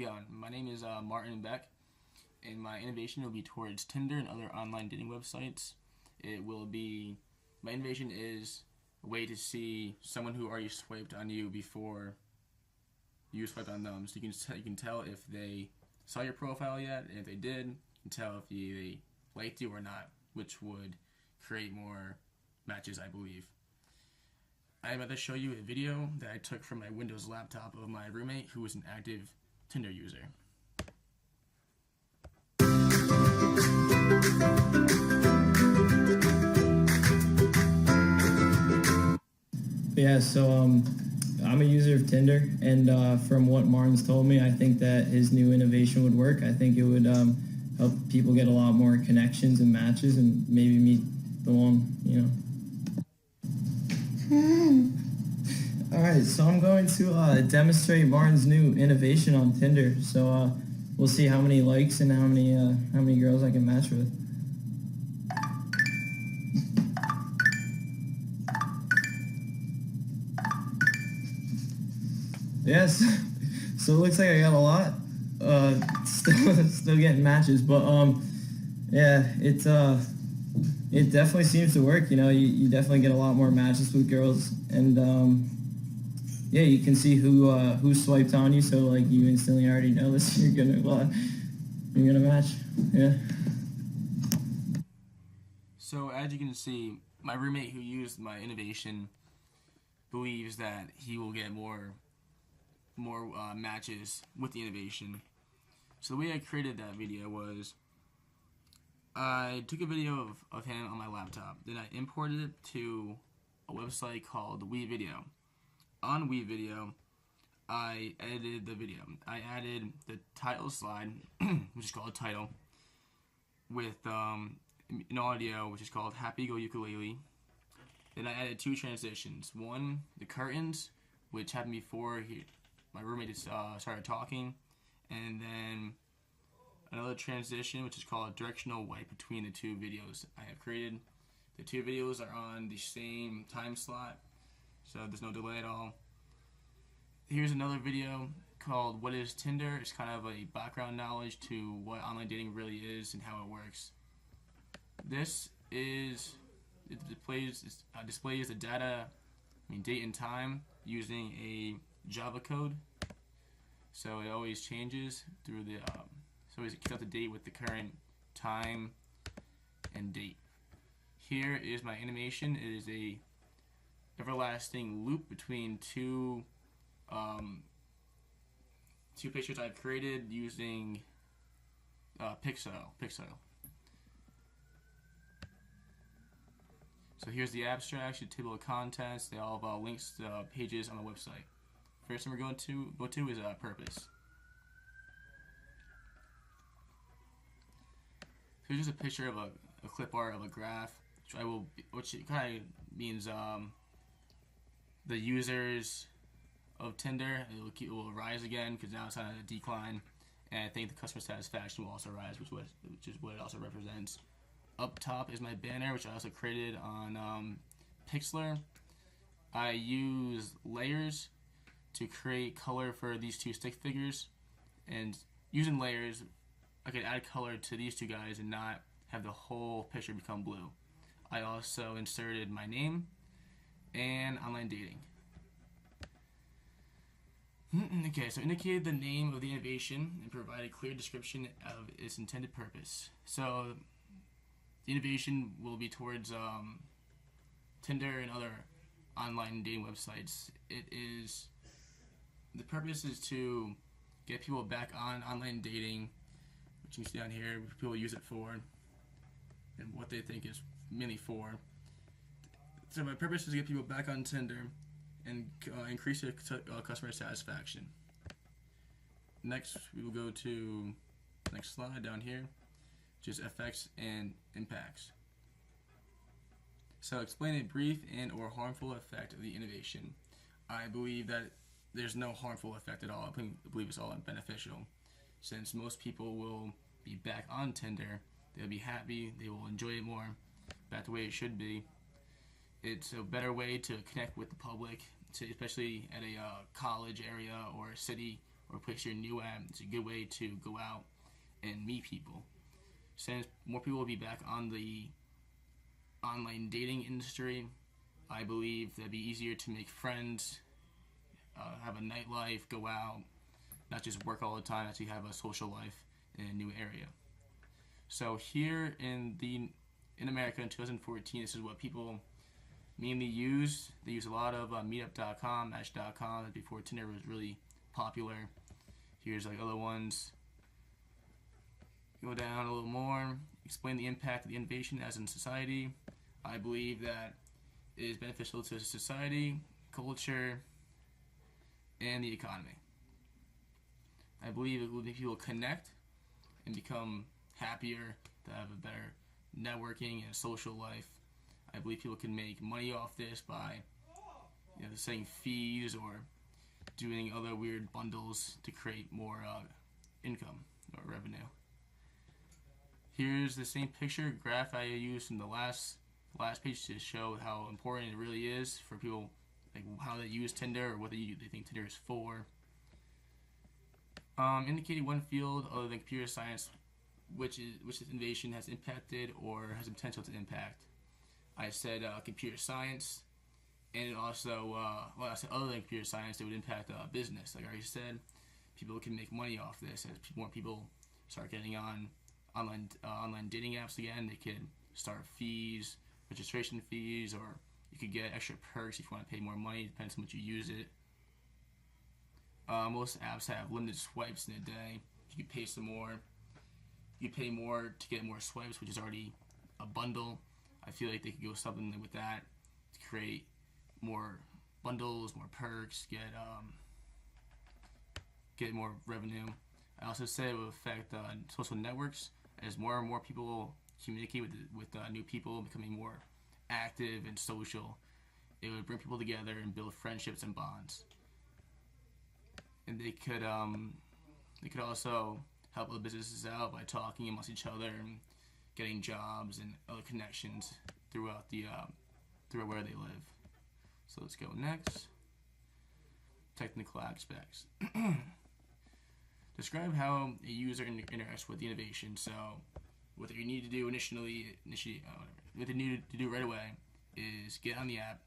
it going? My name is Martin Beck, and my innovation will be towards Tinder and other online dating websites. My innovation is a way to see someone who already swiped on you before you swiped on them. So you can tell if they saw your profile yet, and if they did, you can tell if they liked you or not, which would create more matches, I believe. I'm about to show you a video that I took from my Windows laptop of my roommate who was an active Tinder user. Yeah, so I'm a user of Tinder, and from what Martin's told me, I think that his new innovation would work. I think it would help people get a lot more connections and matches, and maybe meet the one, you know. All right, so I'm going to demonstrate Martin's new innovation on Tinder. So we'll see how many likes and how many girls I can match with. Yes, so it looks like I got a lot. Still getting matches, but yeah, it definitely seems to work. You know, you definitely get a lot more matches with girls, and yeah, you can see who swiped on you. So like you instantly already know this. You're gonna match. Yeah. So as you can see, my roommate who used my innovation believes that he will get more matches with the innovation. So the way I created that video was I took a video of him on my laptop. Then I imported it to a website called WeVideo. On WeVideo, I edited the video. I added the title slide, which is called title, with an audio, which is called Happy Go Ukulele. Then I added two transitions. One, the curtains, which happened before my roommate started talking, and then another transition, which is called directional wipe between the two videos I have created. The two videos are on the same time slot, so there's no delay at all. Here's another video called What is Tinder? It's kind of a background knowledge to what online dating really is and how it works. It displays the data, date and time using a Java code. So it always changes through so always keeps up to date with the current time and date. Here is my animation. It is a everlasting loop between two pictures I've created using Pixel. So here's the abstract, the table of contents. They all have links to pages on the website. First thing we're going to go to is purpose. Here's just a picture of a clip art of a graph, which kind of means the users of Tinder it will rise again because now it's on a decline, and I think the customer satisfaction will also rise, which is what it also represents. Up top is my banner, which I also created on Pixlr. I use layers to create color for these two stick figures, and using layers I could add color to these two guys and not have the whole picture become blue. I also inserted my name and online dating. Okay, so indicated the name of the innovation and provide a clear description of its intended purpose. So the innovation will be towards Tinder and other online dating websites. The purpose is to get people back on online dating, which you can see down here, what people use it for, and what they think is mainly for. So my purpose is to get people back on Tinder and increase their customer satisfaction. Next, we will go to the next slide down here, which is effects and impacts. So explain a brief and or harmful effect of the innovation. I believe that there's no harmful effect at all. I believe it's all beneficial, since most people will be back on Tinder. They'll be happy, they will enjoy it more, back the way it should be. It's a better way to connect with the public, especially at a college area or a city or a place you're new at. It's a good way to go out and meet people. Since more people will be back on the online dating industry, I believe that'd be easier to make friends, have a nightlife, go out, not just work all the time, actually have a social life in a new area. So here in America in 2014, this is what people mainly use. They use a lot of Meetup.com, Match.com. Before Tinder was really popular. Here's like other ones. Go down a little more. Explain the impact of the innovation as in society. I believe that it is beneficial to society, culture, and the economy. I believe it will make people connect and become happier, to have a better networking and social life. I believe people can make money off this by setting fees or doing other weird bundles to create more income or revenue. Here's the same picture graph I used from the last page to show how important it really is for people, like how they use Tinder or what they think Tinder is for. Indicating one field other than computer science which this innovation has impacted or has the potential to impact. I said computer science, and also, I said other than computer science, it would impact business. Like I already said, people can make money off this. As more people start getting on online dating apps again, they could start fees, registration fees, or you could get extra perks if you want to pay more money. Depends on how much you use it. Most apps have limited swipes in a day. You could pay some more. You pay more to get more swipes, which is already a bundle. I feel like they could go something with that to create more bundles, more perks, get more revenue. I also say it will affect social networks as more and more people communicate with new people, becoming more active and social. It would bring people together and build friendships and bonds. And they could also help other businesses out by talking amongst each other and getting jobs and other connections throughout where they live. So let's go next. Technical aspects. Describe how a user interacts with the innovation. So what you need to do what they need to do right away is get on the app,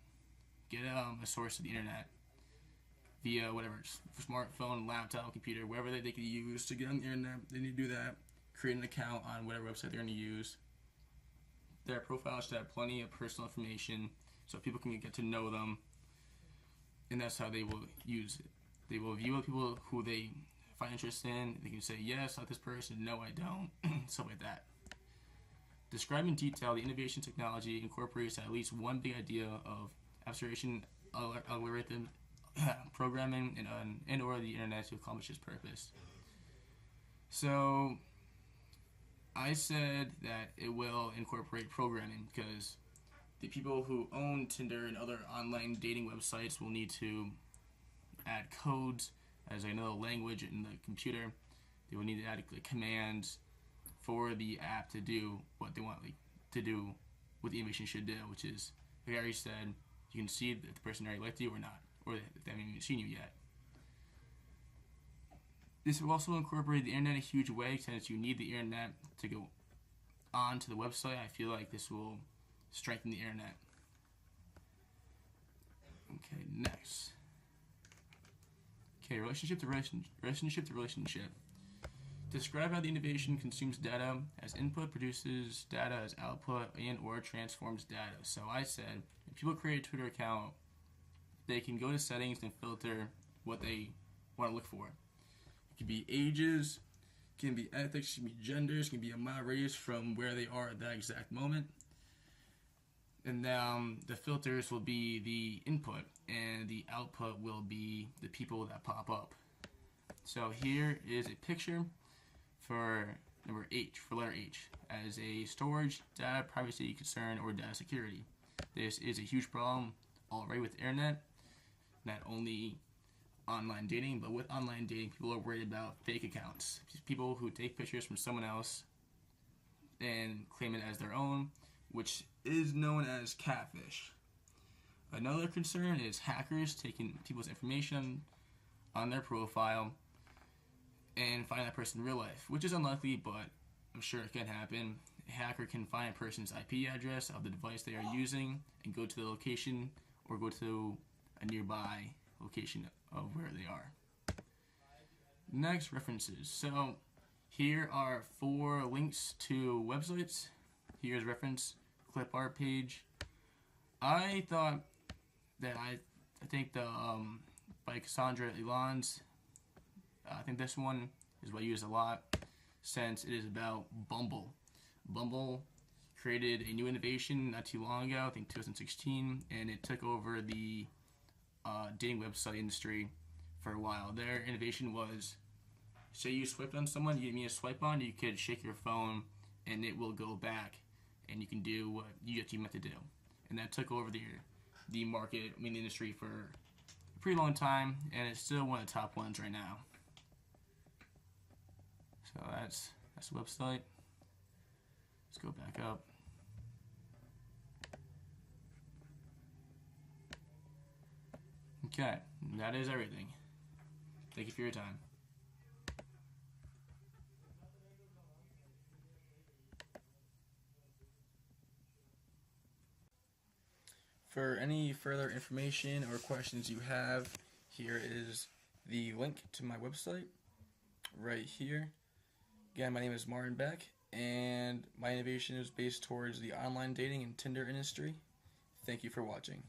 get a source of the internet via whatever smartphone, laptop, computer, wherever they could use to get on the internet. They need to do that. Create an account on whatever website they're going to use. Their profile should have plenty of personal information so people can get to know them, and that's how they will use it. They will view the people who they find interest in. They can say, yes, I like this person, no, I don't, stuff like that. Describe in detail the innovation technology incorporates at least one big idea of abstraction, algorithm, programming, and or the internet to accomplish its purpose. So I said that it will incorporate programming because the people who own Tinder and other online dating websites will need to add codes as another language in the computer. They will need to add commands for the app to do what they want to do, what the innovation should do, which is, like I already said, you can see that the person already liked you or not, or they haven't even seen you yet. This will also incorporate the internet in a huge way, since you need the internet to go onto the website. I feel like this will strengthen the internet. Okay, next. Okay, relationship to relationship. Describe how the innovation consumes data as input, produces data as output, and or transforms data. So I said, if people create a Twitter account, they can go to settings and filter what they want to look for. It can be ages, it can be ethics, it can be genders, it can be a mile radius from where they are at that exact moment. And the filters will be the input, and the output will be the people that pop up. So here is a picture for number H, for letter H, as a storage, data privacy concern, or data security. This is a huge problem already with the internet, not only online dating, but with online dating, people are worried about fake accounts. People who take pictures from someone else and claim it as their own, which is known as catfish. Another concern is hackers taking people's information on their profile and find that person in real life, which is unlikely, but I'm sure it can happen. A hacker can find a person's IP address of the device they are using and go to the location or go to a nearby location of where they are. Next, references. So here are 4 links to websites. Here's reference clip art page. I thought that I think the by Cassandra Elons. I think this one is what I use a lot since it is about Bumble. Bumble created a new innovation not too long ago, I think 2016, and it took over the dating website industry for a while. Their innovation was, say you swiped on someone, you mean a swipe on, you could shake your phone and it will go back and you can do what you meant to do. And that took over the market, the industry for a pretty long time, and it's still one of the top ones right now. So that's the website. Let's go back up. Okay, that is everything. Thank you for your time. For any further information or questions you have, here is the link to my website right here. Again, my name is Martin Beck, and my innovation is based towards the online dating and Tinder industry. Thank you for watching.